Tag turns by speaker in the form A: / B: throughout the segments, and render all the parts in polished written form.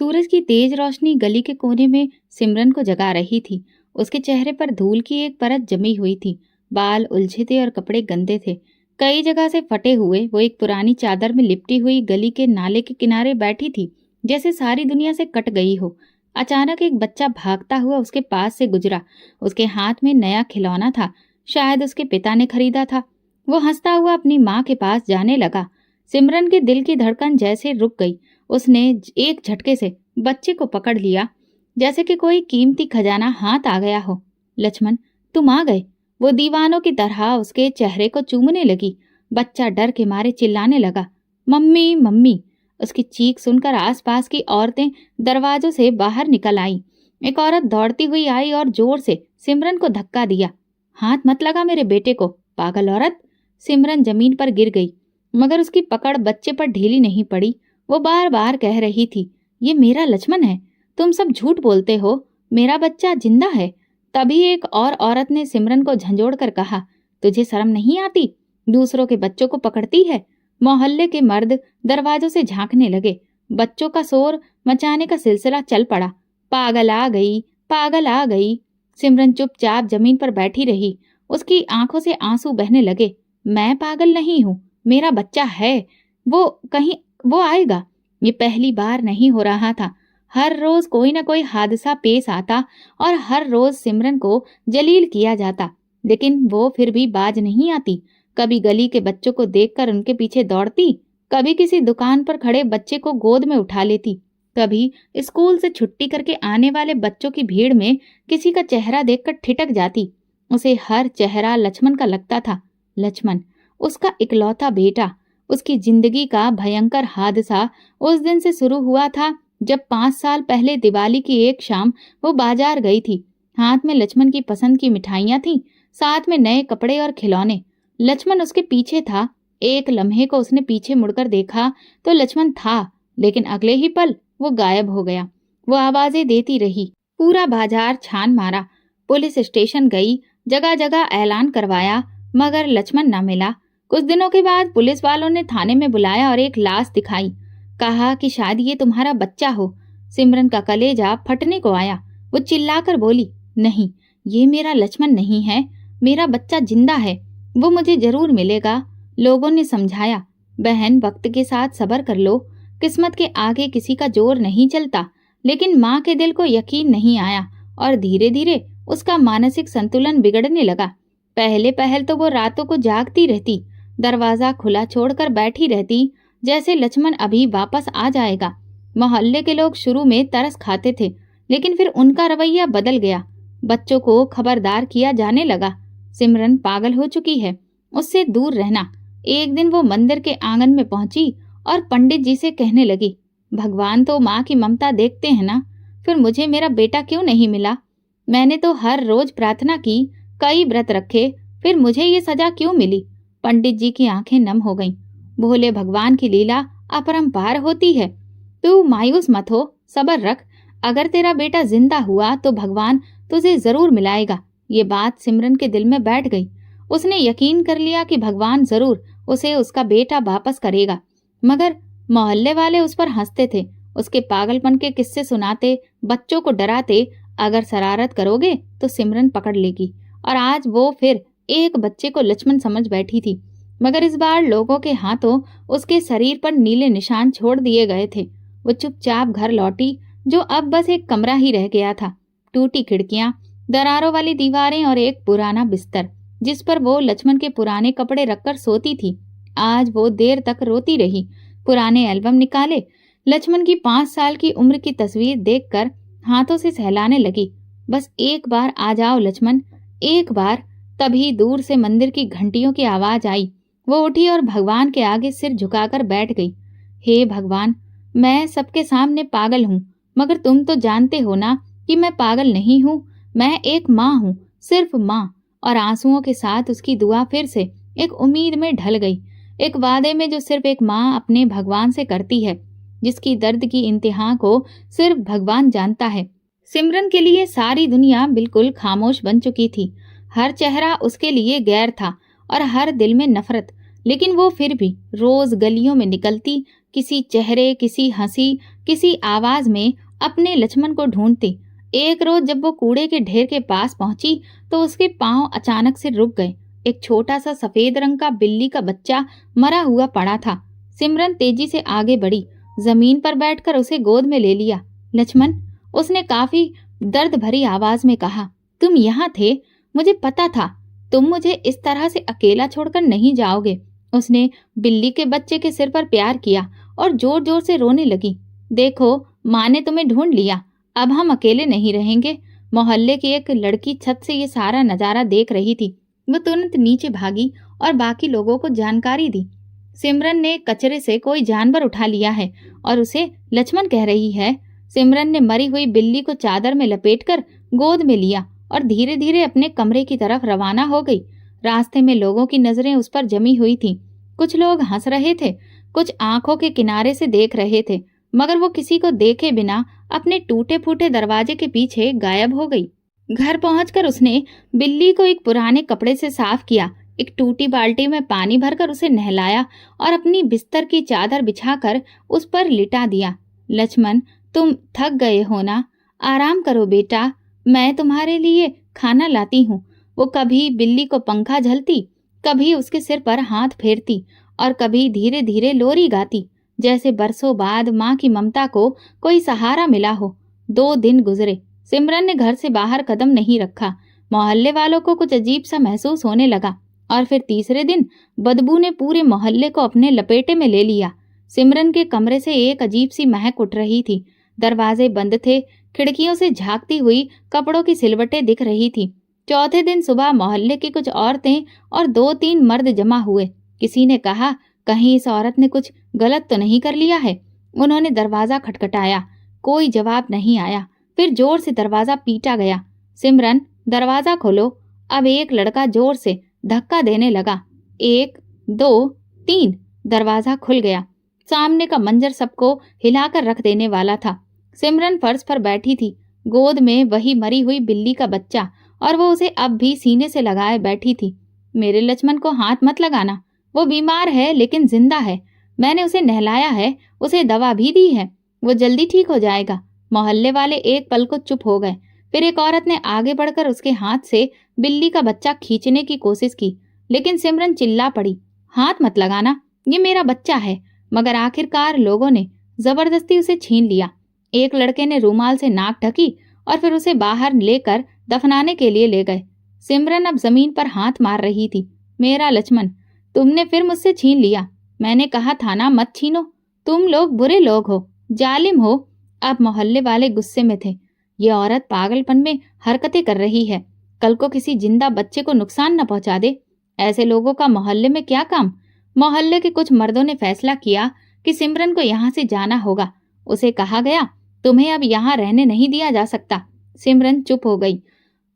A: सूरज की तेज रोशनी गली के कोने में सिमरन को जगा रही थी। उसके चेहरे पर धूल की एक परत जमी हुई थी। बाल उलझे थे और कपड़े गंदे थे, कई जगह से फटे हुए। वो एक पुरानी चादर में लिपटी हुई गली के नाले के किनारे बैठी थी, जैसे सारी दुनिया से कट गई हो। अचानक एक बच्चा भागता हुआ उसके पास से गुजरा। उसके हाथ में नया खिलौना था, शायद उसके पिता ने खरीदा था। वो हंसता हुआ अपनी माँ के पास जाने लगा। सिमरन के दिल की धड़कन जैसे रुक गई। उसने एक झटके से बच्चे को पकड़ लिया, जैसे कि कोई कीमती खजाना हाथ आ गया हो। लक्ष्मण, तुम आ गए। वो दीवानों की तरह उसके चेहरे को चूमने लगी। बच्चा डर के मारे चिल्लाने लगा, मम्मी मम्मी। उसकी चीख सुनकर आसपास की औरतें दरवाजों से बाहर निकल आई। एक औरत दौड़ती हुई आई और जोर से सिमरन को धक्का दिया। हाथ मत लगा मेरे बेटे को, पागल औरत। सिमरन जमीन पर गिर गई, मगर उसकी पकड़ बच्चे पर ढीली नहीं पड़ी। वो बार बार कह रही थी, ये मेरा लक्ष्मण है, तुम सब झूठ बोलते हो, मेरा बच्चा जिंदा है। तभी एक और औरत ने सिमरन को झंझोड़ कर कहा, तुझे शर्म नहीं आती, दूसरों के बच्चों को पकड़ती है। मोहल्ले के मर्द दरवाजों से झांकने लगे। बच्चों का शोर मचाने का सिलसिला चल पड़ा। पागल आ गई, पागल आ गई। सिमरन चुपचाप जमीन पर बैठी रही। उसकी आंखों से आंसू बहने लगे। मैं पागल नहीं हूँ, मेरा बच्चा है। वो आएगा। ये पहली बार नहीं हो रहा था। हर रोज कोई ना कोई हादसा पेश आता और हर रोज सिमरन को जलील किया जाता, लेकिन वो फिर भी बाज नहीं आती। कभी गली के बच्चों को देखकर उनके पीछे दौड़ती, कभी किसी दुकान पर खड़े बच्चे को गोद में उठा लेती, कभी स्कूल से छुट्टी करके आने वाले बच्चों की भीड़ में किसी का चेहरा देखकर ठिठक जाती। उसे हर चेहरा लक्ष्मण का लगता था। लक्ष्मण, उसका इकलौता बेटा। उसकी जिंदगी का भयंकर हादसा उस दिन से शुरू हुआ था जब 5 साल पहले दिवाली की एक शाम वो बाजार गई थी। हाथ में लक्ष्मण की पसंद की मिठाइयां थीं, साथ में नए कपड़े और खिलौने। लक्ष्मण उसके पीछे था। एक लम्हे को उसने पीछे मुड़कर देखा तो लक्ष्मण था, लेकिन अगले ही पल वो गायब हो गया। वो आवाजें देती रही, पूरा बाजार छान मारा, पुलिस स्टेशन गई, जगह जगह ऐलान करवाया, मगर लक्ष्मण न मिला। कुछ दिनों के बाद पुलिस वालों ने थाने में बुलाया और एक लाश दिखाई। कहा कि शायद ये तुम्हारा बच्चा हो। सिमरन का कलेजा फटने को आया। वो चिल्लाकर बोली, नहीं, ये मेरा लक्ष्मण नहीं है, मेरा बच्चा जिंदा है, वो मुझे जरूर मिलेगा। लोगों ने समझाया, बहन वक्त के साथ सब्र कर लो, किस्मत के आगे किसी का जोर नहीं चलता। लेकिन माँ के दिल को यकीन नहीं आया और धीरे धीरे उसका मानसिक संतुलन बिगड़ने लगा। पहले पहल तो वो रातों को जागती रहती, दरवाजा खुला छोड़कर बैठी रहती, जैसे लक्ष्मण अभी वापस आ जाएगा। मोहल्ले के लोग शुरू में तरस खाते थे, लेकिन फिर उनका रवैया बदल गया। बच्चों को खबरदार किया जाने लगा, सिमरन पागल हो चुकी है, उससे दूर रहना। एक दिन वो मंदिर के आंगन में पहुंची और पंडित जी से कहने लगी, भगवान तो माँ की ममता देखते हैं ना, फिर मुझे मेरा बेटा क्यों नहीं मिला? मैंने तो हर रोज प्रार्थना की, कई व्रत रखे, फिर मुझे ये सजा क्यों मिली? पंडित जी की आंखें नम हो गईं। भोले भगवान की लीला अपरंपार होती है। तू मायूस मत हो, सब्र रख। अगर तेरा बेटा जिंदा हुआ तो भगवान तुझे जरूर मिलाएगा। ये बात सिमरन के दिल में बैठ गई। उसने यकीन कर लिया कि भगवान जरूर उसे उसका बेटा वापस करेगा। मगर मोहल्ले वाले उस पर हंसते थे, उसके पागलपन के किस्से सुनाते, बच्चों को डराते। अगर शरारत करोगे तो सिमरन पकड़ लेगी। और आज वो फिर एक बच्चे को लक्ष्मण समझ बैठी थी, मगर इस बार लोगों के हाथों उसके शरीर पर नीले निशान छोड़ दिए गए थे। वो चुपचाप घर लौटी, जो अब बस एक कमरा ही रह गया था। टूटी खिड़कियां, दरारों वाली दीवारें और एक पुराना बिस्तर, जिस पर वो लक्ष्मण के पुराने कपड़े रखकर सोती थी। आज वो देर तक रोती रही। पुराने एल्बम निकाले, लक्ष्मण की 5 साल की उम्र की तस्वीर देखकर हाथों से सहलाने लगी। बस एक बार आ जाओ लक्ष्मण, एक बार। तभी दूर से मंदिर की घंटियों की आवाज आई। वो उठी और भगवान के आगे सिर झुकाकर बैठ गई। हे भगवान, मैं सबके सामने पागल हूँ, मगर तुम तो जानते हो ना कि मैं पागल नहीं हूँ। मैं एक माँ हूँ, सिर्फ माँ। और आंसुओं के साथ उसकी दुआ फिर से एक उम्मीद में ढल गई, एक वादे में जो सिर्फ एक माँ अपने भगवान से करती है, जिसकी दर्द की इंतहा को सिर्फ भगवान जानता है। सिमरन के लिए सारी दुनिया बिल्कुल खामोश बन चुकी थी। हर चेहरा उसके लिए गैर था और हर दिल में नफरत। लेकिन वो फिर भी रोज गलियों में निकलती, किसी चेहरे, किसी हंसी, किसी आवाज में अपने लक्ष्मण को ढूंढती। एक रोज जब वो कूड़े के ढेर के पास पहुंची तो उसके पांव अचानक से रुक गए। एक छोटा सा सफेद रंग का बिल्ली का बच्चा मरा हुआ पड़ा था। सिमरन तेजी से आगे बढ़ी, जमीन पर बैठकर उसे गोद में ले लिया। लक्ष्मण, उसने काफी दर्द भरी आवाज में कहा, तुम यहाँ थे, मुझे पता था तुम मुझे इस तरह से अकेला छोड़कर नहीं जाओगे। उसने बिल्ली के बच्चे के सिर पर प्यार किया और जोर जोर से रोने लगी। देखो, माँ ने तुम्हें ढूंढ लिया, अब हम अकेले नहीं रहेंगे। मोहल्ले की एक लड़की छत से ये सारा नजारा देख रही थी। वो तुरंत नीचे भागी और बाकी लोगों को जानकारी दी। सिमरन ने कचरे से कोई जानवर उठा लिया है और उसे लक्ष्मण कह रही है। सिमरन ने मरी हुई बिल्ली को चादर में लपेटकर गोद में लिया और धीरे धीरे अपने कमरे की तरफ रवाना हो गई। रास्ते में लोगों की नजरें उस पर जमी हुई थीं। कुछ लोग हंस रहे थे, कुछ आंखों के किनारे से देख रहे थे, मगर वो किसी को देखे बिना अपने टूटे फूटे दरवाजे के पीछे गायब हो गई। घर पहुंचकर उसने बिल्ली को एक पुराने कपड़े से साफ किया, एक टूटी बाल्टी में पानी भरकर उसे नहलाया और अपनी बिस्तर की चादर बिछाकर उस पर लिटा दिया। लक्ष्मण, तुम थक गए हो ना? आराम करो बेटा, मैं तुम्हारे लिए खाना लाती हूँ। वो कभी बिल्ली को पंखा झलती, कभी उसके सिर पर हाथ फेरती और कभी धीरे धीरे लोरी गाती, जैसे बरसों बाद माँ की ममता को कोई सहारा मिला हो। 2 दिन गुजरे। सिमरन ने घर से बाहर कदम नहीं रखा। मोहल्ले वालों को कुछ अजीब सा महसूस होने लगा और फिर तीसरे दिन बदबू ने पूरे मोहल्ले को अपने लपेटे में ले लिया। सिमरन के कमरे से एक अजीब सी महक उठ रही थी। दरवाजे बंद थे, खिड़कियों से झांकती हुई कपड़ों की सिलवटें दिख रही थी। चौथे दिन सुबह मोहल्ले की कुछ औरतें और 2-3 मर्द जमा हुए। किसी ने कहा, कहीं इस औरत ने कुछ गलत तो नहीं कर लिया है। उन्होंने दरवाजा खटखटाया, कोई जवाब नहीं आया। फिर जोर से दरवाजा पीटा गया। सिमरन, दरवाजा खोलो। अब एक लड़का जोर से धक्का देने लगा। 1, 2, 3 दरवाजा खुल गया। सामने का मंजर सबको हिलाकर रख देने वाला था। सिमरन फर्श पर बैठी थी, गोद में वही मरी हुई बिल्ली का बच्चा, और वो उसे अब भी सीने से लगाए बैठी थी। मेरे लक्ष्मण को हाथ मत लगाना, वो बीमार है लेकिन जिंदा है। मैंने उसे नहलाया है, उसे दवा भी दी है, वो जल्दी ठीक हो जाएगा। मोहल्ले वाले एक पल को चुप हो गए। फिर एक औरत ने आगे बढ़कर उसके हाथ से बिल्ली का बच्चा खींचने की कोशिश की, लेकिन सिमरन चिल्ला पड़ी, हाथ मत लगाना, ये मेरा बच्चा है। मगर आखिरकार लोगों ने जबरदस्ती उसे छीन लिया। एक लड़के ने रूमाल से नाक ढकी और फिर उसे बाहर लेकर दफनाने के लिए ले गए। सिमरन अब जमीन पर हाथ मार रही थी। मेरा लक्ष्मण, तुमने फिर मुझसे छीन लिया। मैंने कहा था ना मत छीनो। तुम लोग बुरे लोग हो, जालिम हो। अब मोहल्ले वाले गुस्से में थे। ये औरत पागलपन में हरकतें कर रही है, कल को किसी जिंदा बच्चे को नुकसान न पहुंचा दे। ऐसे लोगों का मोहल्ले में क्या काम। मोहल्ले के कुछ मर्दों ने फैसला किया कि सिमरन को यहाँ से जाना होगा। उसे कहा गया, तुम्हें अब यहाँ रहने नहीं दिया जा सकता। सिमरन चुप हो गई,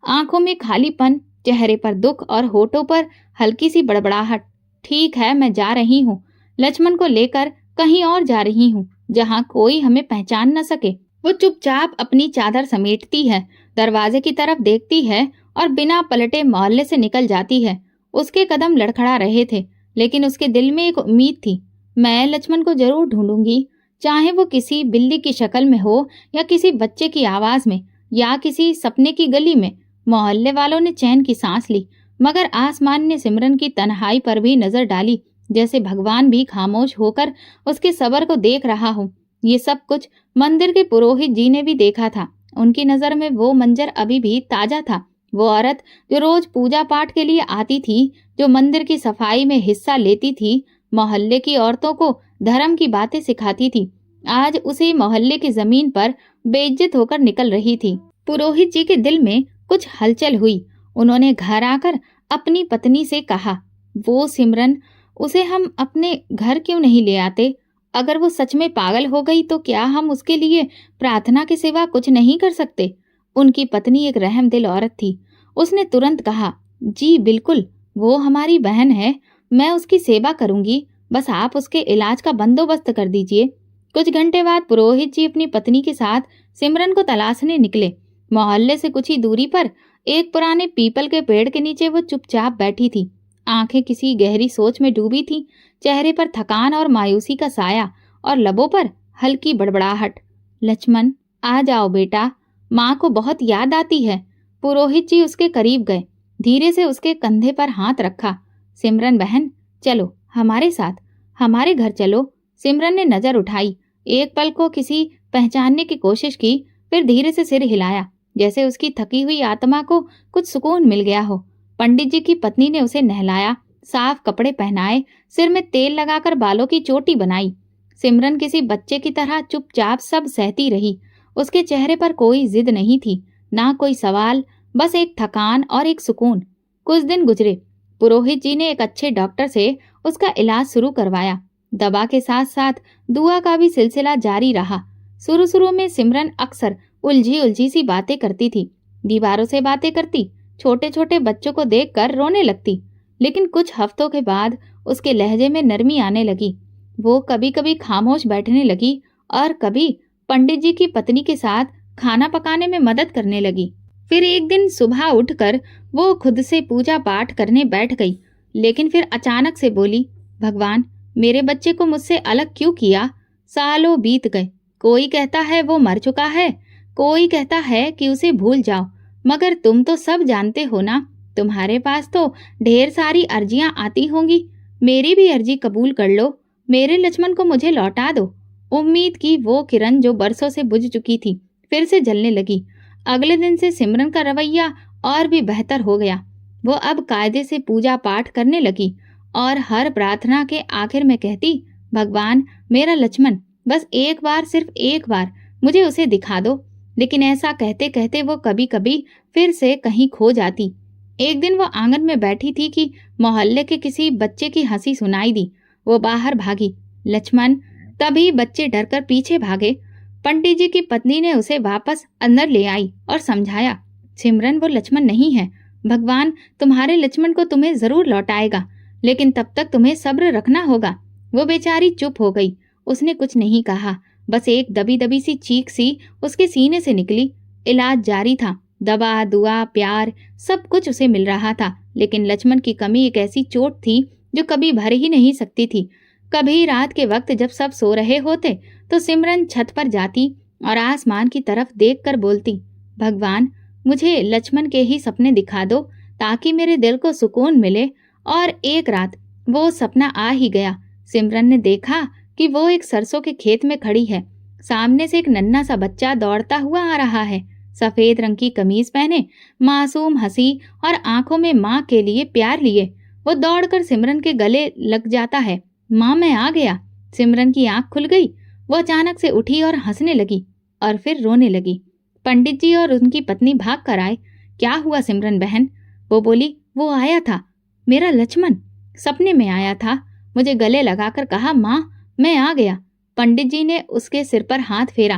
A: आंखों में खालीपन, चेहरे पर दुख और होठों पर हल्की सी बड़बड़ाहट। ठीक है, मैं जा रही हूँ, लक्ष्मण को लेकर कहीं और जा रही हूँ, जहाँ कोई हमें पहचान न सके। वो चुपचाप अपनी चादर समेटती है, दरवाजे की तरफ देखती है और बिना पलटे मोहल्ले से निकल जाती है। उसके कदम लड़खड़ा रहे थे, लेकिन उसके दिल में एक उम्मीद थी, मैं लक्ष्मण को जरूर ढूंढूंगी, चाहे वो किसी बिल्ली की शक्ल में हो या किसी बच्चे की आवाज में या किसी सपने की गली में। मोहल्ले वालों ने चैन की सांस ली, मगर आसमान ने सिमरन की तन्हाई पर भी नजर डाली, जैसे भगवान भी खामोश होकर उसके सब्र को देख रहा हो। ये सब कुछ मंदिर के पुरोहित जी ने भी देखा था। उनकी नजर में वो मंजर अभी भी ताजा था। वो औरत जो रोज पूजा पाठ के लिए आती थी, जो मंदिर की सफाई में हिस्सा लेती थी, मोहल्ले की औरतों को धर्म की बातें सिखाती थी, आज उसी मोहल्ले की जमीन पर बेइज्जत होकर निकल रही थी। पुरोहित जी के दिल में कुछ हलचल हुई। उन्होंने घर आकर अपनी पत्नी से कहा, वो सिमरन, उसे हम अपने घर क्यों नहीं ले आते? अगर वो सच में पागल हो गई तो क्या हम उसके लिए प्रार्थना के सिवा कुछ नहीं कर सकते? उनकी पत्नी एक रहमदिल औरत थी। उसने तुरंत कहा, जी बिल्कुल, वो हमारी बहन है, मैं उसकी सेवा करूंगी, बस आप उसके इलाज का बंदोबस्त कर दीजिए। कुछ घंटे बाद पुरोहित जी अपनी पत्नी के साथ सिमरन को तलाशने निकले। मोहल्ले से कुछ ही दूरी पर एक पुराने पीपल के पेड़ के नीचे वो चुपचाप बैठी थी, आंखें किसी गहरी सोच में डूबी थी। चेहरे पर थकान और मायूसी का साया और लबों पर हल्की बड़बड़ाहट। लक्ष्मण, आ जाओ बेटा, माँ को बहुत याद आती है। पुरोहित जी उसके करीब गए, धीरे से उसके कंधे पर हाथ रखा। सिमरन बहन, चलो हमारे साथ, हमारे घर चलो। सिमरन ने नजर उठाई, एक पल को किसी पहचानने की कोशिश की, फिर धीरे से सिर हिलाया, जैसे उसकी थकी हुई आत्मा को कुछ सुकून मिल गया हो। पंडित जी की पत्नी ने उसे नहलाया, साफ कपड़े पहनाए, सिर में तेल लगाकर बालों की चोटी बनाई। सिमरन किसी बच्चे की तरह चुपचाप सब सहती रही। उसके चेहरे पर कोई जिद नहीं थी, ना कोई सवाल, बस एक थकान और एक सुकून। कुछ दिन गुजरे। पुरोहित जी ने एक अच्छे डॉक्टर से उसका इलाज शुरू करवाया। दवा के साथ साथ दुआ का भी सिलसिला जारी रहा। शुरू शुरू में सिमरन अक्सर उलझी उलझी सी बातें करती थी, दीवारों से बातें करती, छोटे छोटे बच्चों को देखकर रोने लगती। लेकिन कुछ हफ्तों के बाद उसके लहजे में नरमी आने लगी। वो कभी कभी खामोश बैठने लगी और कभी पंडित जी की पत्नी के साथ खाना पकाने में मदद करने लगी। फिर एक दिन सुबह उठकर वो खुद से पूजा पाठ करने बैठ गई, लेकिन फिर अचानक से बोली, भगवान, मेरे बच्चे को मुझसे अलग क्यों किया? सालों बीत गए, कोई कहता है वो मर चुका है, कोई कहता है कि उसे भूल जाओ, मगर तुम तो सब जानते हो ना, तुम्हारे पास तो ढेर सारी अर्जियां आती होंगी। मेरी भी अर्जी कबूल कर लो, मेरे लक्ष्मण को मुझे लौटा दो। उम्मीद की वो किरण जो बरसों से बुझ चुकी थी फिर से जलने लगी। अगले दिन से सिमरन का रवैया और भी बेहतर हो गया। वो अब कायदे से पूजा पाठ करने लगी और हर प्रार्थना के आखिर में कहती, भगवान, मेरा लक्ष्मण, बस एक बार, सिर्फ एक बार मुझे उसे दिखा दो। लेकिन ऐसा कहते कहते वो कभी कभी फिर से कहीं खो जाती। एक दिन वो आंगन में बैठी थी कि मोहल्ले के किसी बच्चे की हंसी सुनाई दी। वो बाहर भागी। लक्ष्मण, तभी बच्चे डरकर पीछे भागे। पंडित जी की पत्नी ने उसे वापस अंदर ले आई और समझाया, सिमरन, वो लक्ष्मण नहीं है। भगवान तुम्हारे लक्ष्मण को तुम्हें जरूर लौटाएगा, लेकिन तब तक तुम्हें सब्र रखना होगा। वो बेचारी चुप हो गई। उसने कुछ नहीं कहा, बस एक दबी दबी सी चीख सी उसके सीने से निकली। इलाज जारी था, दवा, दुआ, प्यार, सब कुछ उसे मिल रहा था, लेकिन लक्ष्मण की कमी एक ऐसी चोट थी जो कभी भर ही नहीं सकती थी। कभी रात के वक्त जब सब सो रहे होते तो सिमरन छत पर जाती और आसमान की तरफ देखकर बोलती, भगवान, मुझे लक्ष्मण के ही सपने दिखा दो ताकि मेरे दिल को सुकून मिले। और एक रात वो सपना आ ही गया। सिमरन ने देखा कि वो एक सरसों के खेत में खड़ी है। सामने से एक नन्हा सा बच्चा दौड़ता हुआ आ रहा है, सफेद रंग की कमीज पहने, मासूम हंसी और आंखों में माँ के लिए प्यार लिए। वो दौड़कर सिमरन के गले लग जाता है। माँ, मैं आ गया। सिमरन की आंख खुल गई। वो अचानक से उठी और हंसने लगी और फिर रोने लगी। पंडित जी और उनकी पत्नी भाग कर आए। क्या हुआ सिमरन बहन? वो बोली, वो आया था, मेरा लक्ष्मण, सपने में आया था, मुझे गले लगाकर कहा, माँ मैं आ गया। पंडित जी ने उसके सिर पर हाथ फेरा।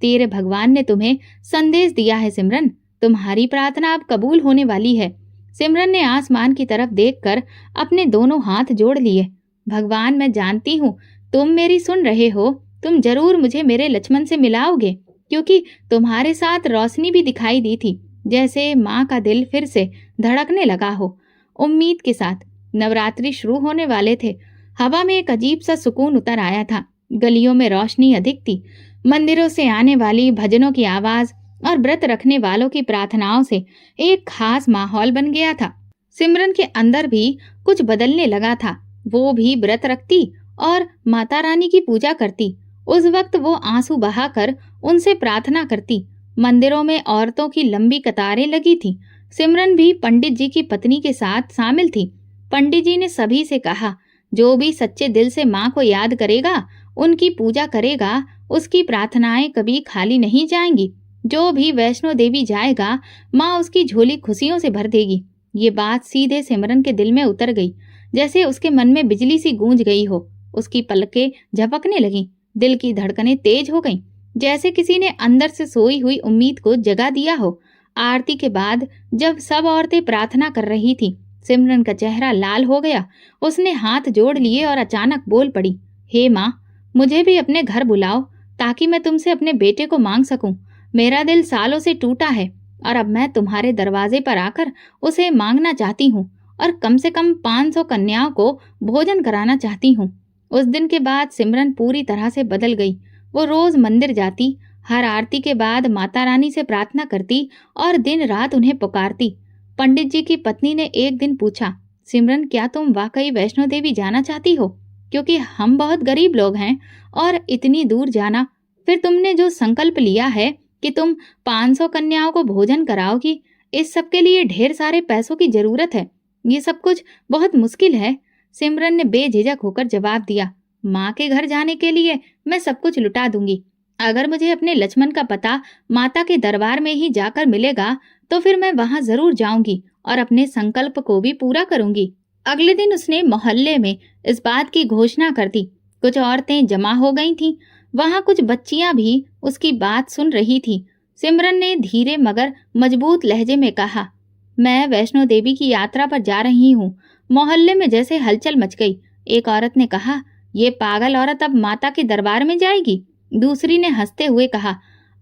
A: तेरे भगवान ने तुम्हें संदेश दिया है सिमरन, तुम्हारी प्रार्थना अब कबूल होने वाली है। सिमरन ने आसमान की तरफ देखकर अपने दोनों हाथ जोड़ लिए। भगवान, मैं जानती हूँ तुम मेरी सुन रहे हो, तुम जरूर मुझे मेरे लक्ष्मण से मिलाओगे, क्योंकि तुम्हारे साथ रोशनी भी दिखाई दी थी, जैसे माँ का दिल फिर से धड़कने लगा हो। उम्मीद के साथ नवरात्रि शुरू होने वाले थे। हवा में एक अजीब सा सुकून उतर आया था। गलियों में रोशनी अधिक थी। मंदिरों से आने वाली भजनों की आवाज और व्रत रखने वालों की प्रार्थनाओं से एक खास माहौल बन गया था। सिमरन के अंदर भी कुछ बदलने लगा था। वो भी व्रत रखती और माता रानी की पूजा करती। उस वक्त वो आंसू बहाकर उनसे प्रार्थना करती। मंदिरों में औरतों की लंबी कतारें लगी थी। सिमरन भी पंडित जी की पत्नी के साथ शामिल थी। पंडित जी ने सभी से कहा, जो भी सच्चे दिल से माँ को याद करेगा, उनकी पूजा करेगा, उसकी प्रार्थनाएं कभी खाली नहीं जाएंगी। जो भी वैष्णो देवी जाएगा, माँ उसकी झोली खुशियों से भर देगी। ये बात सीधे सिमरन के दिल में उतर गई, जैसे उसके मन में बिजली सी गूंज गई हो। उसकी पलकें झपकने लगीं, दिल की धड़कनें तेज हो गईं, जैसे किसी ने अंदर से सोई हुई उम्मीद को जगा दिया हो। आरती के बाद जब सब औरतें प्रार्थना कर रही थी, सिमरन का चेहरा लाल हो गया। उसने हाथ जोड़ लिए और अचानक बोल पड़ी, हे माँ, मुझे भी अपने घर बुलाओ ताकि मैं तुमसे अपने बेटे को मांग सकूं। मेरा दिल सालों से टूटा है और अब मैं तुम्हारे दरवाजे पर आकर उसे मांगना चाहती हूँ और कम से कम 500 कन्याओं को भोजन कराना चाहती हूँ। उस दिन के बाद सिमरन पूरी तरह से बदल गई। वो रोज मंदिर जाती, हर आरती के बाद माता रानी से प्रार्थना करती और दिन रात उन्हें पुकारती। पंडित जी की पत्नी ने एक दिन पूछा, सिमरन क्या तुम वाकई वैष्णो देवी जाना चाहती हो? क्योंकि हम बहुत गरीब लोग हैं और इतनी दूर जाना, फिर तुमने जो संकल्प लिया है कि तुम 500 कन्याओं को भोजन कराओगी, इस सब के लिए ढेर सारे पैसों की जरूरत है। ये सब कुछ बहुत मुश्किल है। सिमरन ने बेझिझक होकर जवाब दिया, माँ के घर जाने के लिए मैं सब कुछ लुटा दूंगी। अगर मुझे अपने लक्ष्मण का पता माता के दरबार में ही जाकर मिलेगा तो फिर मैं वहां जरूर जाऊंगी और अपने संकल्प को भी पूरा करूंगी। अगले दिन उसने मोहल्ले में इस बात की घोषणा कर दी। कुछ औरतें जमा हो गई थीं, वहां कुछ बच्चियां भी उसकी बात सुन रही थी। सिमरन ने धीरे मगर मजबूत लहजे में कहा, मैं वैष्णो देवी की यात्रा पर जा रही हूँ। मोहल्ले में जैसे हलचल मच गई। एक औरत ने कहा, ये पागल औरत अब माता के दरबार में जाएगी। दूसरी ने हंसते हुए कहा,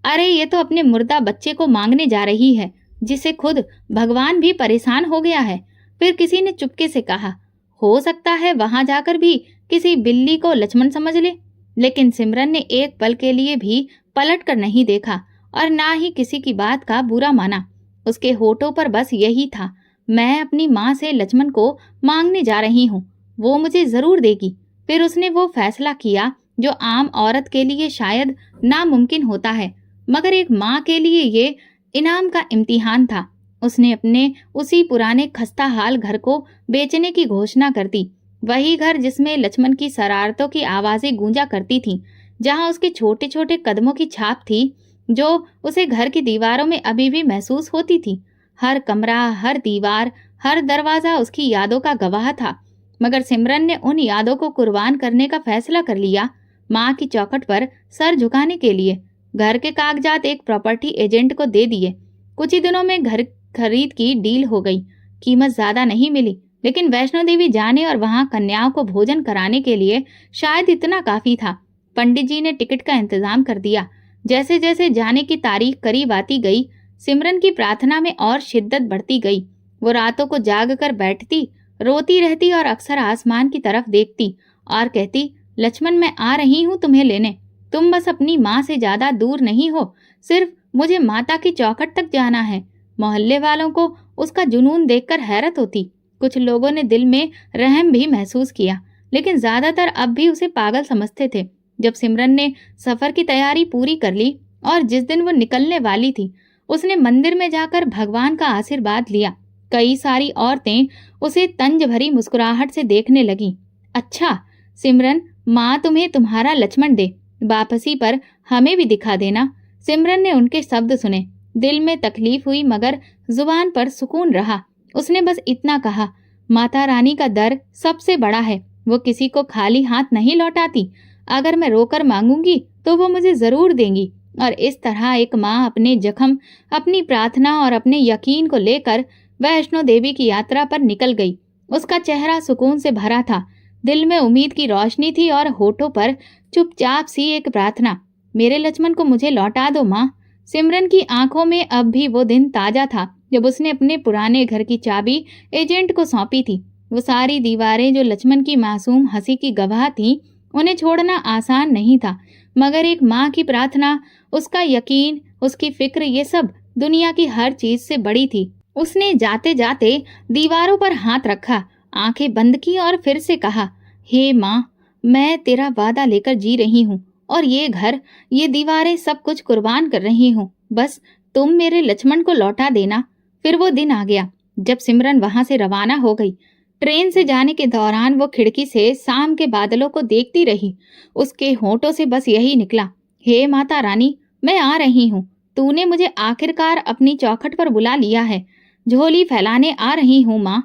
A: अरे ये तो अपने मुर्दा बच्चे को मांगने जा रही है, जिसे खुद भगवान भी परेशान हो गया है। फिर किसी ने चुपके से कहा, हो सकता है वहां जाकर भी किसी बिल्ली को लक्ष्मण समझ ले। लेकिन सिमरन ने एक पल के लिए भी पलट कर नहीं देखा और ना ही किसी की बात का बुरा माना। उसके होठों पर बस यही था, मैं अपनी माँ से लक्ष्मण को मांगने जा रही हूँ, वो मुझे जरूर देगी। फिर उसने वो फैसला किया जो आम औरत के लिए शायद नामुमकिन होता है, मगर एक माँ के लिए ये इनाम का इम्तिहान था। उसने अपने उसी पुराने खस्ता हाल घर को बेचने की घोषणा कर दी। वही घर जिसमें लक्ष्मण की शरारतों की आवाजें गूंजा करती थीं, जहां उसके छोटे छोटे कदमों की छाप थी, जो उसे घर की दीवारों में अभी भी महसूस होती थी। हर कमरा, हर दीवार, हर दरवाजा उसकी यादों का गवाह था। मगर सिमरन ने उन यादों को कुर्बान करने का फैसला कर लिया, माँ की चौखट पर सर झुकाने के लिए। घर के कागजात एक प्रॉपर्टी एजेंट को दे दिए। कुछ ही दिनों में घर खरीद की डील हो गई। कीमत ज्यादा नहीं मिली, लेकिन वैष्णो देवी जाने और वहां कन्याओं को भोजन कराने के लिए शायद इतना काफी था। पंडित जी ने टिकट का इंतजाम कर दिया। जैसे जैसे जाने की तारीख करीब आती गई, सिमरन की प्रार्थना में और शिद्दत बढ़ती गई। वो रातों को जाग कर बैठती, रोती रहती और अक्सर आसमान की तरफ देखती और कहती, लक्ष्मण मैं आ रही हूँ तुम्हें लेने। तुम बस अपनी माँ से ज्यादा दूर नहीं हो, सिर्फ मुझे माता की चौखट तक जाना है। मोहल्ले वालों को उसका जुनून देखकर हैरत होती। कुछ लोगों ने दिल में रहम भी महसूस किया, लेकिन ज्यादातर अब भी उसे पागल समझते थे। जब सिमरन ने सफर की तैयारी पूरी कर ली और जिस दिन वो निकलने वाली थी, उसने मंदिर में जाकर भगवान का आशीर्वाद लिया। कई सारी औरतें उसे तंज भरी मुस्कुराहट से देखने लगी। अच्छा सिमरन, माँ तुम्हें तुम्हारा लक्ष्मण दे, वापसी पर हमें भी दिखा देना। सिमरन ने उनके शब्द सुने। दिल में तकलीफ हुई मगर जुबान पर सुकून रहा। उसने बस इतना कहा, माता रानी का दर सबसे बड़ा है, वो किसी को खाली हाथ नहीं लौटाती। अगर मैं रोकर मांगूंगी तो वो मुझे जरूर देंगी। और इस तरह एक माँ अपने जख्म, अपनी प्रार्थना और अपने यकीन को लेकर वैष्णो देवी की यात्रा पर निकल गई। उसका चेहरा सुकून से भरा था, दिल में उम्मीद की रोशनी थी और होठों पर चुपचाप सी एक प्रार्थना, मेरे लक्ष्मण को मुझे लौटा दो माँ। सिमरन की आंखों में अब भी वो दिन ताजा था जब उसने अपने पुराने घर की चाबी एजेंट को सौंपी थी। वो सारी दीवारें जो लक्ष्मण की मासूम हंसी की गवाह थीं, उन्हें छोड़ना आसान नहीं था, मगर एक माँ की प्रार्थना, उसका यकीन, उसकी फिक्र, ये सब दुनिया की हर चीज से बड़ी थी। उसने जाते जाते दीवारों पर हाथ रखा, आंखें बंद की और फिर से कहा, हे माँ, मैं तेरा वादा लेकर जी रही हूँ और ये घर, ये दीवारें, सब कुछ कुर्बान कर रही हूँ। बस तुम मेरे लक्ष्मण को लौटा देना। फिर वो दिन आ गया जब सिमरन वहां से रवाना हो गई। ट्रेन से जाने के दौरान वो खिड़की से शाम के बादलों को देखती रही। उसके होठों से बस यही निकला, हे माता रानी, मैं आ रही हूँ। तूने मुझे आखिरकार अपनी चौखट पर बुला लिया है। झोली फैलाने आ रही हूँ माँ।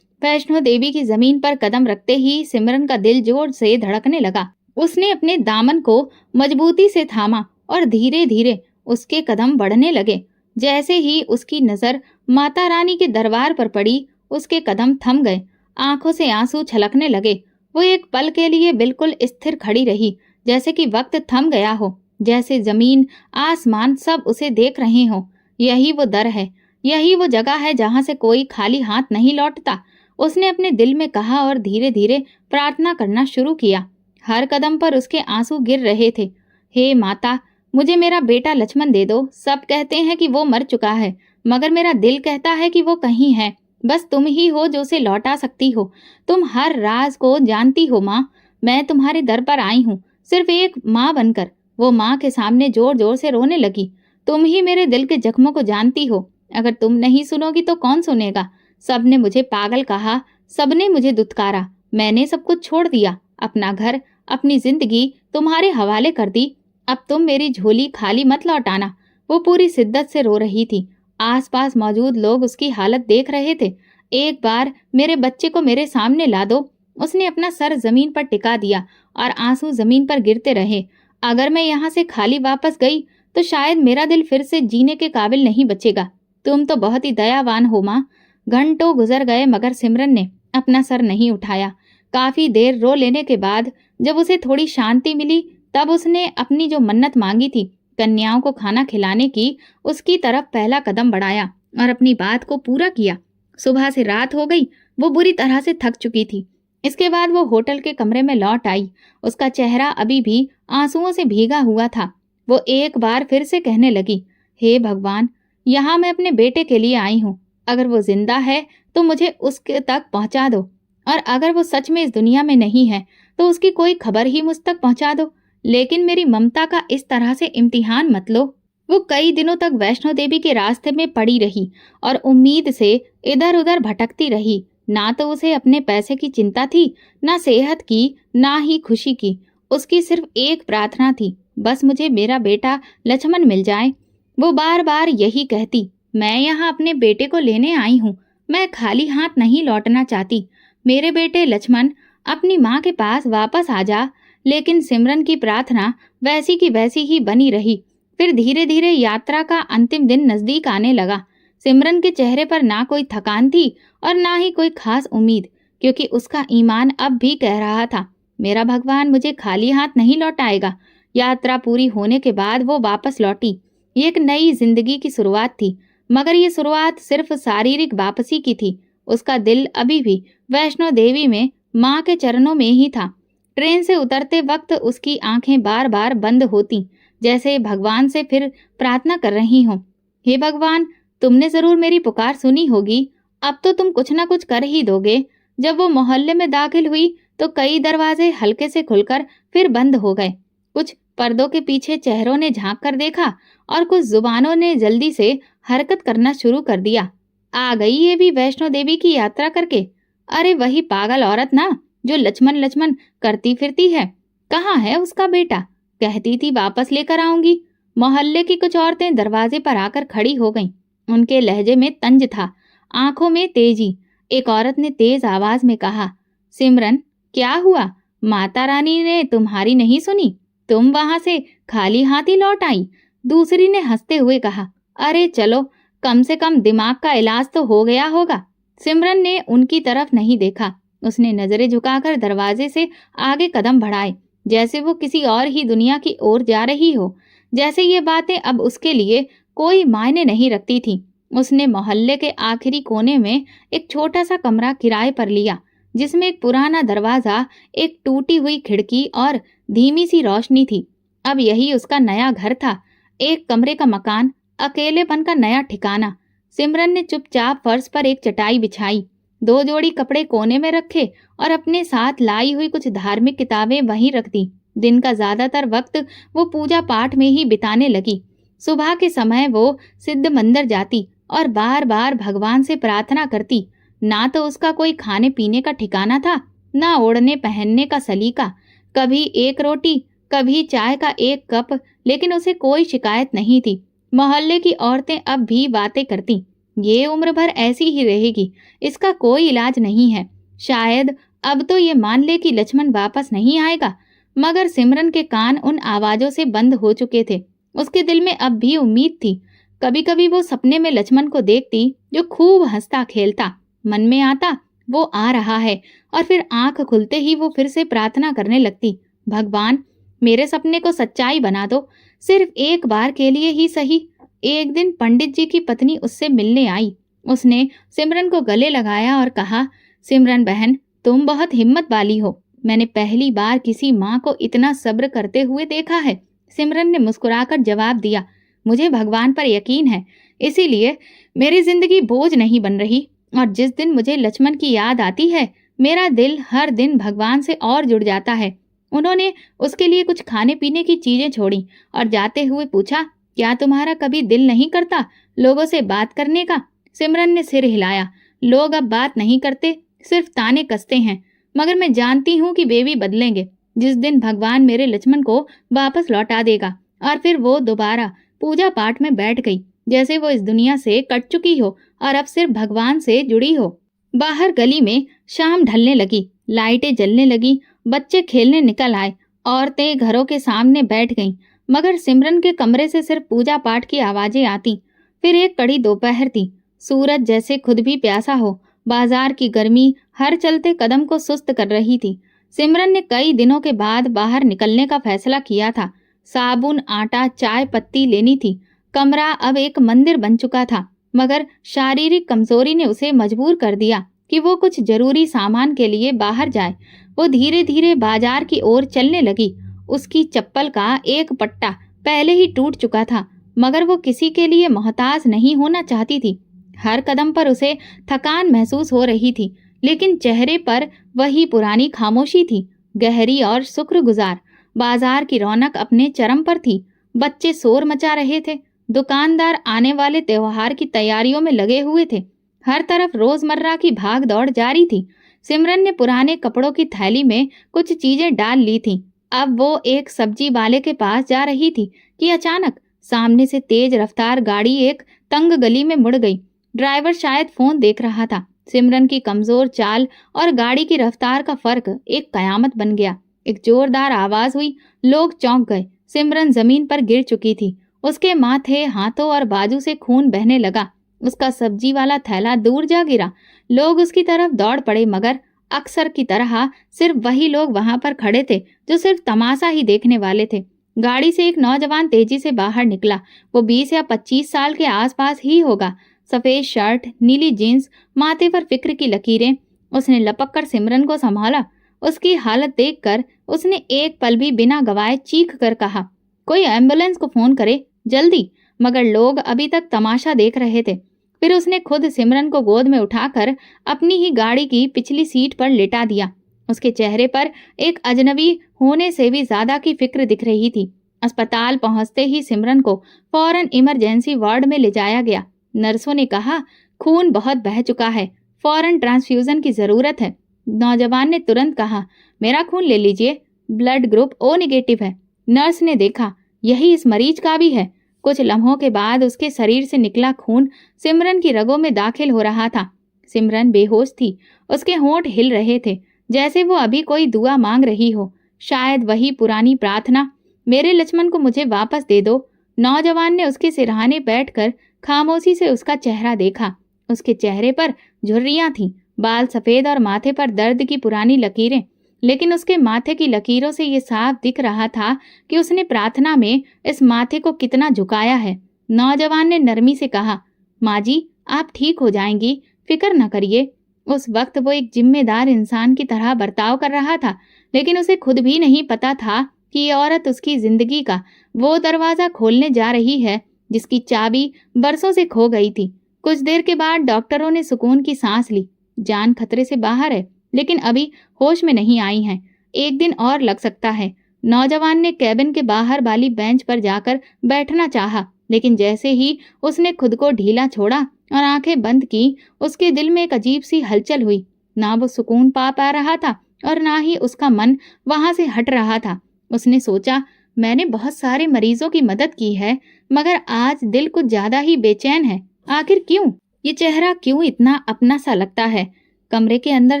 A: वैष्णो देवी की जमीन पर कदम रखते ही सिमरन का दिल जोर से धड़कने लगा। उसने अपने दामन को मजबूती से थामा और धीरे धीरे उसके कदम बढ़ने लगे। जैसे ही उसकी नजर माता रानी के दरबार पर पड़ी, उसके कदम थम गए, आंखों से आंसू छलकने लगे। वो एक पल के लिए बिल्कुल स्थिर खड़ी रही, जैसे कि वक्त थम गया हो, जैसे जमीन आसमान सब उसे देख रहे हो। यही वो दर है, यही वो जगह है जहाँ से कोई खाली हाथ नहीं लौटता, उसने अपने दिल में कहा और धीरे धीरे प्रार्थना करना शुरू किया। हर कदम पर उसके आंसू गिर रहे थे। हे माता, मुझे मेरा बेटा लक्ष्मण दे दो। सब कहते हैं कि वो मर चुका है, मगर मेरा दिल कहता है कि वो कहीं है। बस तुम ही हो जो उसे लौटा सकती हो। तुम हर राज को जानती हो माँ। मैं तुम्हारे दर पर आई हूँ सिर्फ एक माँ बनकर। वो माँ के सामने जोर जोर से रोने लगी। तुम ही मेरे दिल के जख्मों को जानती हो। अगर तुम नहीं सुनोगी तो कौन सुनेगा? सबने मुझे पागल कहा, सबने मुझे दुत्कारा। मैंने सब कुछ छोड़ दिया, अपना घर, अपनी जिंदगी तुम्हारे हवाले कर दी। अब तुम मेरी झोली खाली मत लौटाना। वो पूरी शिद्दत से रो रही थी। आसपास मौजूद लोग उसकी हालत देख रहे थे। एक बार मेरे बच्चे को मेरे सामने ला दो। उसने अपना सर जमीन पर टिका दिया और आंसू जमीन पर गिरते रहे। अगर मैं यहाँ से खाली वापस गई तो शायद मेरा दिल फिर से जीने के काबिल नहीं बचेगा। तुम तो बहुत ही दयावान हो माँ। घंटों गुजर गए मगर सिमरन ने अपना सर नहीं उठाया। काफी देर रो लेने के बाद जब उसे थोड़ी शांति मिली तब उसने अपनी जो मन्नत मांगी थी, कन्याओं को खाना खिलाने की, उसकी तरफ पहला कदम बढ़ाया और अपनी बात को पूरा किया। सुबह से रात हो गई। वो बुरी तरह से थक चुकी थी। इसके बाद वो होटल के कमरे में लौट आई। उसका चेहरा अभी भी आंसुओं से भीगा हुआ था। वो एक बार फिर से कहने लगी, हे भगवान, यहाँ मैं अपने बेटे के लिए आई हूँ। अगर वो जिंदा है तो मुझे उसके तक पहुँचा दो, और अगर वो सच में इस दुनिया में नहीं है तो उसकी कोई खबर ही मुझ तक पहुँचा दो। लेकिन मेरी ममता का इस तरह से इम्तिहान मत लो। वो कई दिनों तक वैष्णो देवी के रास्ते में पड़ी रही और उम्मीद से इधर उधर भटकती रही। ना तो उसे अपने पैसे की चिंता थी, ना सेहत की, ना ही खुशी की। उसकी सिर्फ एक प्रार्थना थी, बस मुझे मेरा बेटा लक्ष्मण मिल जाए। वो बार बार यही कहती, मैं यहाँ अपने बेटे को लेने आई हूँ। मैं खाली हाथ नहीं लौटना चाहती। मेरे बेटे लक्ष्मण, अपनी माँ के पास वापस आ जा। लेकिन सिमरन की प्रार्थना वैसी की वैसी ही बनी रही। फिर धीरे धीरे यात्रा का अंतिम दिन नजदीक आने लगा। सिमरन के चेहरे पर ना कोई थकान थी और ना ही कोई खास उम्मीद, क्योंकि उसका ईमान अब भी कह रहा था, मेरा भगवान मुझे खाली हाथ नहीं लौटाएगा। यात्रा पूरी होने के बाद वो वापस लौटी। ये एक नई जिंदगी की शुरुआत थी, मगर ये शुरुआत सिर्फ शारीरिक वापसी की थी। उसका दिल अभी भी वैष्णो देवी में माँ के चरणों में ही था। ट्रेन से उतरते वक्त उसकी आंखें बार बार बंद होती, जैसे भगवान से फिर प्रार्थना कर रही हों, हे भगवान, तुमने जरूर मेरी पुकार सुनी होगी। अब तो तुम कुछ ना कुछ कर ही दोगे। जब वो मोहल्ले में दाखिल हुई तो कई दरवाजे हल्के से खुलकर फिर बंद हो गए। कुछ पर्दों के पीछे चेहरों ने झांक कर देखा और कुछ जुबानों ने जल्दी से हरकत करना शुरू कर दिया। आ गई ये भी वैष्णो देवी की यात्रा करके। अरे वही पागल औरत ना, जो लक्ष्मण लक्ष्मण करती फिरती है। कहाँ है उसका बेटा? कहती थी वापस लेकर आऊंगी। मोहल्ले की कुछ औरतें दरवाजे पर आकर खड़ी हो गईं। उनके लहजे में तंज था, आंखों में तेजी। एक औरत ने तेज आवाज में कहा, सिमरन, क्या हुआ? माता रानी ने तुम्हारी नहीं सुनी? तुम वहां से खाली हाथ ही लौट आई। दूसरी ने हंसते हुए कहा, अरे चलो, कम से कम दिमाग का इलाज तो हो गया होगा। सिमरन ने उनकी तरफ नहीं देखा। उसने नजरें झुकाकर दरवाजे से आगे कदम बढ़ाए, जैसे वो किसी और ही दुनिया की ओर जा रही हो, जैसे ये बातें अब उसके लिए कोई मायने नहीं रखती थी। उसने मोहल्ले के आखिरी कोने में एक छोटा सा कमरा किराए पर लिया, जिसमें एक पुराना दरवाजा, एक टूटी हुई खिड़की और धीमी सी रोशनी थी। अब यही उसका नया घर था, एक कमरे का मकान, अकेलेपन का नया ठिकाना। सिमरन ने चुपचाप फर्श पर एक चटाई बिछाई, 2 जोड़ी कपड़े कोने में रखे और अपने साथ लाई हुई कुछ धार्मिक किताबें वहीं रख दी। दिन का ज्यादातर वक्त वो पूजा पाठ में ही बिताने लगी। सुबह के समय वो सिद्ध मंदिर जाती और बार बार भगवान से प्रार्थना करती। ना तो उसका कोई खाने पीने का ठिकाना था, ना ओढ़ने पहनने का सलीका। कभी एक रोटी, कभी चाय का एक कप, लेकिन उसे कोई शिकायत नहीं थी। मोहल्ले की औरतें अब भी बातें करती, ये उम्र भर ऐसी ही रहेगी, इसका कोई इलाज नहीं है। शायद अब तो ये मान ले कि लक्ष्मण वापस नहीं आएगा। मगर सिमरन के कान उन आवाजों से बंद हो चुके थे। उसके दिल में अब भी उम्मीद थी। कभी कभी वो सपने में लक्ष्मण को देखती, जो खूब हंसता खेलता। मन में आता वो आ रहा है, और फिर आंख खुलते ही वो फिर से प्रार्थना करने लगती, भगवान, मेरे सपने को सच्चाई बना दो, सिर्फ एक बार के लिए ही सही। एक दिन पंडित जी की पत्नी उससे मिलने आई। उसने सिमरन को गले लगाया और कहा, सिमरन बहन, तुम बहुत हिम्मत वाली हो। मैंने पहली बार किसी माँ को इतना सब्र करते हुए देखा है। सिमरन ने मुस्कुराकर जवाब दिया, मुझे भगवान पर यकीन है, इसीलिए मेरी जिंदगी बोझ नहीं बन रही। और जिस दिन मुझे लक्ष्मण की याद आती है, मेरा दिल हर दिन भगवान से और जुड़ जाता है। उन्होंने उसके लिए कुछ खाने पीने की चीजें छोड़ी और जाते हुए पूछा, क्या तुम्हारा कभी दिल नहीं करता लोगों से बात करने का? सिमरन ने सिर हिलाया। लोग अब बात नहीं करते, सिर्फ ताने कसते हैं, मगर मैं जानती हूँ कि वे भी बदलेंगे। जिस दिन भगवान मेरे लक्ष्मण को वापस लौटा देगा। और फिर वो दोबारा पूजा पाठ में बैठ गई, जैसे वो इस दुनिया से कट चुकी हो और अब सिर्फ भगवान से जुड़ी हो। बाहर गली में शाम ढलने लगी, लाइटें जलने लगी, बच्चे खेलने निकल आए, औरतें घरों के सामने बैठ गईं, मगर सिमरन के कमरे से सिर्फ पूजा पाठ की आवाजें आती। फिर एक कड़ी दोपहर थी, सूरज जैसे खुद भी प्यासा हो। बाजार की गर्मी हर चलते कदम को सुस्त कर रही थी। सिमरन ने कई दिनों के बाद बाहर निकलने का फैसला किया था। साबुन, आटा, चाय पत्ती लेनी थी। कमरा अब एक मंदिर बन चुका था, मगर शारीरिक कमजोरी ने उसे मजबूर कर दिया कि वो कुछ जरूरी सामान के लिए बाहर जाए। वो धीरे धीरे बाजार की ओर चलने लगी। उसकी चप्पल का एक पट्टा पहले ही टूट चुका था, मगर वो किसी के लिए मोहताज नहीं होना चाहती थी। हर कदम पर उसे थकान महसूस हो रही थी, लेकिन चेहरे पर वही पुरानी खामोशी थी, गहरी और शुक्रगुजार। बाजार की रौनक अपने चरम पर थी। बच्चे शोर मचा रहे थे, दुकानदार आने वाले त्योहार की तैयारियों में लगे हुए थे। हर तरफ रोजमर्रा की भाग दौड़ जारी थी। सिमरन ने पुराने कपड़ों की थैली में कुछ चीजें डाल ली थीं। अब वो एक सब्जी वाले के पास जा रही थी कि अचानक सामने से तेज रफ्तार गाड़ी एक तंग गली में मुड़ गई। ड्राइवर शायद फोन देख रहा था। सिमरन की कमजोर चाल और गाड़ी की रफ्तार का फर्क एक कयामत बन गया। एक जोरदार आवाज हुई, लोग चौंक गए। सिमरन जमीन पर गिर चुकी थी। उसके माथे, हाथों और बाजू से खून बहने लगा। उसका सब्जी वाला थैला दूर जा गिरा। लोग उसकी तरफ दौड़ पड़े, मगर अक्सर की तरह सिर्फ वही लोग वहां पर खड़े थे जो सिर्फ तमाशा ही देखने वाले थे। गाड़ी से एक नौजवान तेजी से बाहर निकला। वो 20 या 25 साल के आसपास ही होगा। सफेद शर्ट, नीली जीन्स, माथे पर फिक्र की लकीरें। उसने लपक कर सिमरन को संभाला। उसकी हालत देखकर उसने एक पल भी बिना गवाए चीख कर कहा, कोई एम्बुलेंस को फोन करे, जल्दी। मगर लोग अभी तक तमाशा देख रहे थे। फिर उसने खुद सिमरन को गोद में उठाकर अपनी ही गाड़ी की पिछली सीट पर लेटा दिया। उसके चेहरे पर एक अजनबी होने से भी ज्यादा की फिक्र दिख रही थी। अस्पताल पहुंचते ही सिमरन को फौरन इमरजेंसी वार्ड में ले जाया गया। नर्सों ने कहा, खून बहुत बह चुका है, फौरन ट्रांसफ्यूजन की जरूरत है। नौजवान ने तुरंत कहा, मेरा खून ले लीजिए, ब्लड ग्रुप ओ नेगेटिव है। नर्स ने देखा, यही इस मरीज का भी है। कुछ लम्हों के बाद उसके शरीर से निकला खून सिमरन की रगों में दाखिल हो रहा था। सिमरन बेहोश थी। उसके होंठ हिल रहे थे, जैसे वो अभी कोई दुआ मांग रही हो, शायद वही पुरानी प्रार्थना, मेरे लक्ष्मण को मुझे वापस दे दो। नौजवान ने उसके सिरहाने बैठकर खामोशी से उसका चेहरा देखा। उसके चेहरे पर झुर्रियां थीं, बाल सफेद और माथे पर दर्द की पुरानी लकीरें। लेकिन उसके माथे की लकीरों से ये साफ दिख रहा था कि उसने प्रार्थना में इस माथे को कितना झुकाया है। नौजवान ने नरमी से कहा, माँ जी, आप ठीक हो जाएंगी, फिक्र न करिए। उस वक्त वो एक जिम्मेदार इंसान की तरह बर्ताव कर रहा था, लेकिन उसे खुद भी नहीं पता था कि ये औरत उसकी जिंदगी का वो दरवाजा खोलने जा रही है जिसकी चाबी बरसों से खो गई थी। कुछ देर के बाद डॉक्टरों ने सुकून की सांस ली। जान खतरे से बाहर है, लेकिन अभी होश में नहीं आई हैं। एक दिन और लग सकता है। नौजवान ने कैबिन के बाहर वाली बेंच पर जाकर बैठना चाहा, लेकिन जैसे ही उसने खुद को ढीला छोड़ा और आंखें बंद की, उसके दिल में एक अजीब सी हलचल हुई। ना वो सुकून पा रहा था और ना ही उसका मन वहां से हट रहा था। उसने सोचा, मैंने बहुत सारे मरीजों की मदद की है, मगर आज दिल कुछ ज्यादा ही बेचैन है। आखिर क्यों? ये चेहरा क्यों इतना अपना सा लगता है? कमरे के अंदर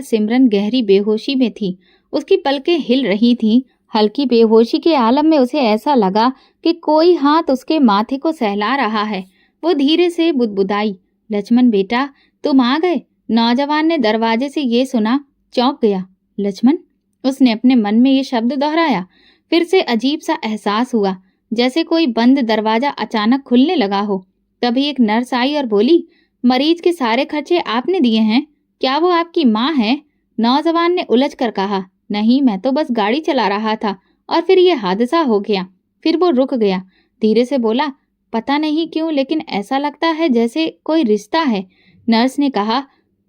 A: सिमरन गहरी बेहोशी में थी। उसकी पलकें हिल रही थीं। हल्की बेहोशी के आलम में उसे ऐसा लगा कि कोई हाथ उसके माथे को सहला रहा है। वो धीरे से बुदबुदाई, लक्ष्मण बेटा, तुम आ गए। नौजवान ने दरवाजे से ये सुना, चौंक गया। लक्ष्मण? उसने अपने मन में ये शब्द दोहराया। फिर से अजीब सा एहसास हुआ, जैसे कोई बंद दरवाजा अचानक खुलने लगा हो। तभी एक नर्स आई और बोली, मरीज के सारे खर्चे आपने दिए हैं? क्या वो आपकी माँ है? नौजवान ने उलझ कर कहा, नहीं, मैं तो बस गाड़ी चला रहा था और फिर ये हादसा हो गया। फिर वो रुक गया, धीरे से बोला, पता नहीं क्यों लेकिन ऐसा लगता है जैसे कोई रिश्ता है। नर्स ने कहा,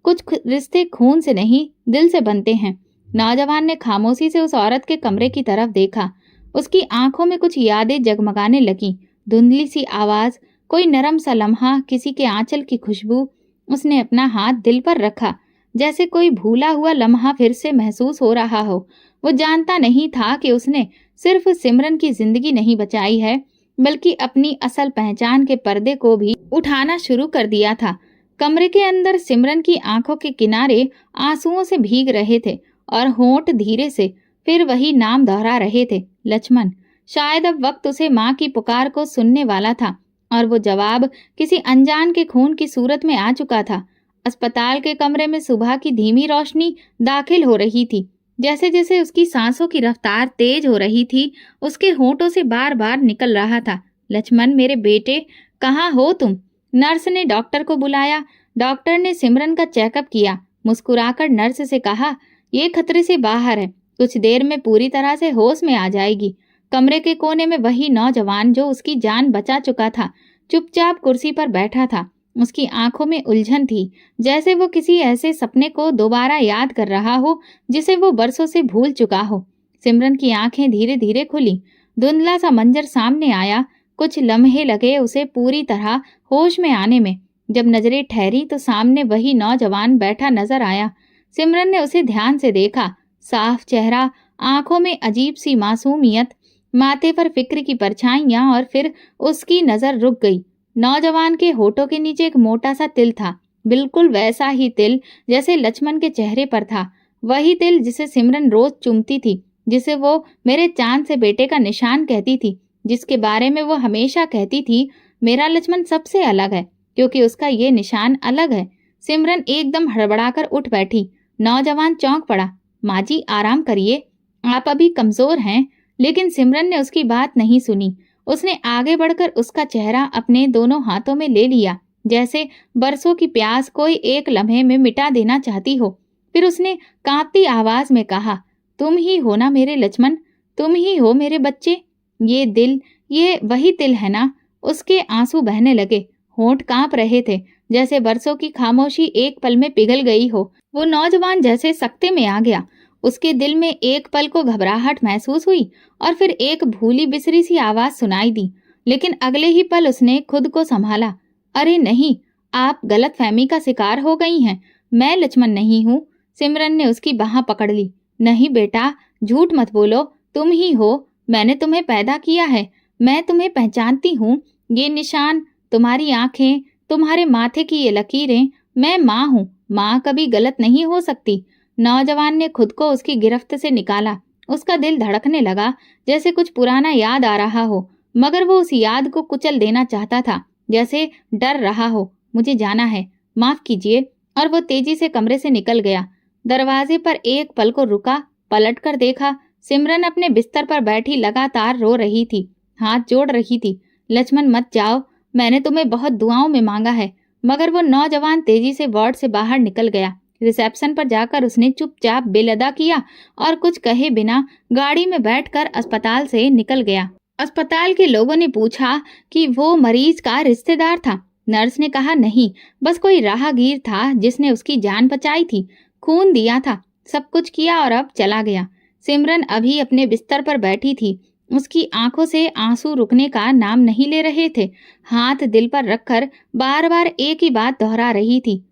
A: कुछ रिश्ते खून से नहीं दिल से बनते हैं। नौजवान ने खामोशी से उस औरत के कमरे की तरफ देखा। उसकी आंखों में कुछ यादें जगमगाने लगी, धुंधली सी आवाज, कोई नरम सा लम्हा, किसी के आंचल की खुशबू। उसने अपना हाथ दिल पर रखा, जैसे कोई भूला हुआ लम्हा फिर से महसूस हो रहा हो। वो जानता नहीं था कि उसने सिर्फ सिमरन की जिंदगी नहीं बचाई है, बल्कि अपनी असल पहचान के पर्दे को भी उठाना शुरू कर दिया था। कमरे के अंदर सिमरन की आंखों के किनारे आंसुओं से भीग रहे थे और होंठ धीरे से फिर वही नाम दोहरा रहे थे, लक्ष्मण। शायद अब वक्त उसे माँ की पुकार को सुनने वाला था और वो जवाब किसी अनजान के खून की सूरत में आ चुका था। अस्पताल के कमरे में सुबह की धीमी रोशनी दाखिल हो रही थी। जैसे जैसे उसकी सांसों की रफ्तार तेज हो रही थी, उसके होंठों से बार बार निकल रहा था, लक्ष्मण मेरे बेटे, कहाँ हो तुम? नर्स ने डॉक्टर को बुलाया। डॉक्टर ने सिमरन का चेकअप किया। मुस्कुराकर नर्स से कहा, ये खतरे से बाहर है, कुछ देर में पूरी तरह से होश में आ जाएगी। कमरे के कोने में वही नौजवान जो उसकी जान बचा चुका था, चुपचाप कुर्सी पर बैठा था। उसकी आंखों में उलझन थी, जैसे वो किसी ऐसे सपने को दोबारा याद कर रहा हो जिसे वो बरसों से भूल चुका हो। सिमरन की आंखें धीरे धीरे खुली। धुंधला सा मंजर सामने आया। कुछ लम्हे लगे उसे पूरी तरह होश में आने में। जब नजरें ठहरी तो सामने वही नौजवान बैठा नजर आया। सिमरन ने उसे ध्यान से देखा। साफ चेहरा, आंखों में अजीब सी मासूमियत, माथे पर फिक्र की परछाइयां, और फिर उसकी नजर रुक गई। नौजवान के होठों के नीचे एक मोटा सा तिल था, बिल्कुल वैसा ही तिल जैसे लक्ष्मण के चेहरे पर था। वही तिल जिसे सिमरन रोज चूमती थी, जिसे वो मेरे चांद से बेटे का निशान कहती थी, जिसके बारे में वो हमेशा कहती थी, मेरा लक्ष्मण सबसे अलग है क्योंकि उसका ये निशान अलग है। सिमरन एकदम हड़बड़ाकर उठ बैठी। नौजवान चौंक पड़ा। माँ जी आराम करिए, आप अभी कमजोर हैं। लेकिन सिमरन ने उसकी बात नहीं सुनी। उसने आगे बढ़कर उसका चेहरा अपने दोनों हाथों में ले लिया, जैसे बरसों की प्यास कोई एक लम्हे में मिटा देना चाहती हो। फिर उसने कांपती आवाज में कहा, तुम ही हो ना मेरे लक्ष्मण, तुम ही हो मेरे बच्चे। ये दिल, ये वही तिल है ना? उसके आंसू बहने लगे, होंठ कांप रहे थे, जैसे बरसों की खामोशी एक पल में पिघल गई हो। वो नौजवान जैसे सकते में आ गया। उसके दिल में एक पल को घबराहट महसूस हुई और फिर एक भूली बिसरी सी आवाज सुनाई दी। लेकिन अगले ही पल उसने खुद को संभाला। अरे नहीं, आप गलतफहमी का शिकार हो गई हैं। मैं लक्ष्मण नहीं हूँ। सिमरन ने उसकी बाह पकड़ ली। नहीं बेटा, झूठ मत बोलो, तुम ही हो। मैंने तुम्हें पैदा किया है, मैं तुम्हें पहचानती हूँ। ये निशान, तुम्हारी आंखें, तुम्हारे माथे की ये लकीरें, मैं माँ हूँ। माँ कभी गलत नहीं हो सकती। नौजवान ने खुद को उसकी गिरफ्त से निकाला। उसका दिल धड़कने लगा, जैसे कुछ पुराना याद आ रहा हो, मगर वो उस याद को कुचल देना चाहता था, जैसे डर रहा हो। मुझे जाना है, माफ कीजिए। और वो तेजी से कमरे से निकल गया। दरवाजे पर एक पल को रुका, पलट कर देखा। सिमरन अपने बिस्तर पर बैठी लगातार रो रही थी, हाथ जोड़ रही थी। लक्ष्मण मत जाओ, मैंने तुम्हें बहुत दुआओं में मांगा है। मगर वो नौजवान तेजी से वार्ड से बाहर निकल गया। रिसेप्शन पर जाकर उसने चुपचाप बिल अदा किया और कुछ कहे बिना गाड़ी में बैठकर अस्पताल से निकल गया। अस्पताल के लोगों ने पूछा कि वो मरीज का रिश्तेदार था। नर्स ने कहा नहीं, बस कोई राहगीर था जिसने उसकी जान बचाई थी, खून दिया था, सब कुछ किया और अब चला गया। सिमरन अभी अपने बिस्तर पर बैठी थी। उसकी आंखों से आंसू रुकने का नाम नहीं ले रहे थे। हाथ दिल पर रखकर बार बार एक ही बात दोहरा रही थी,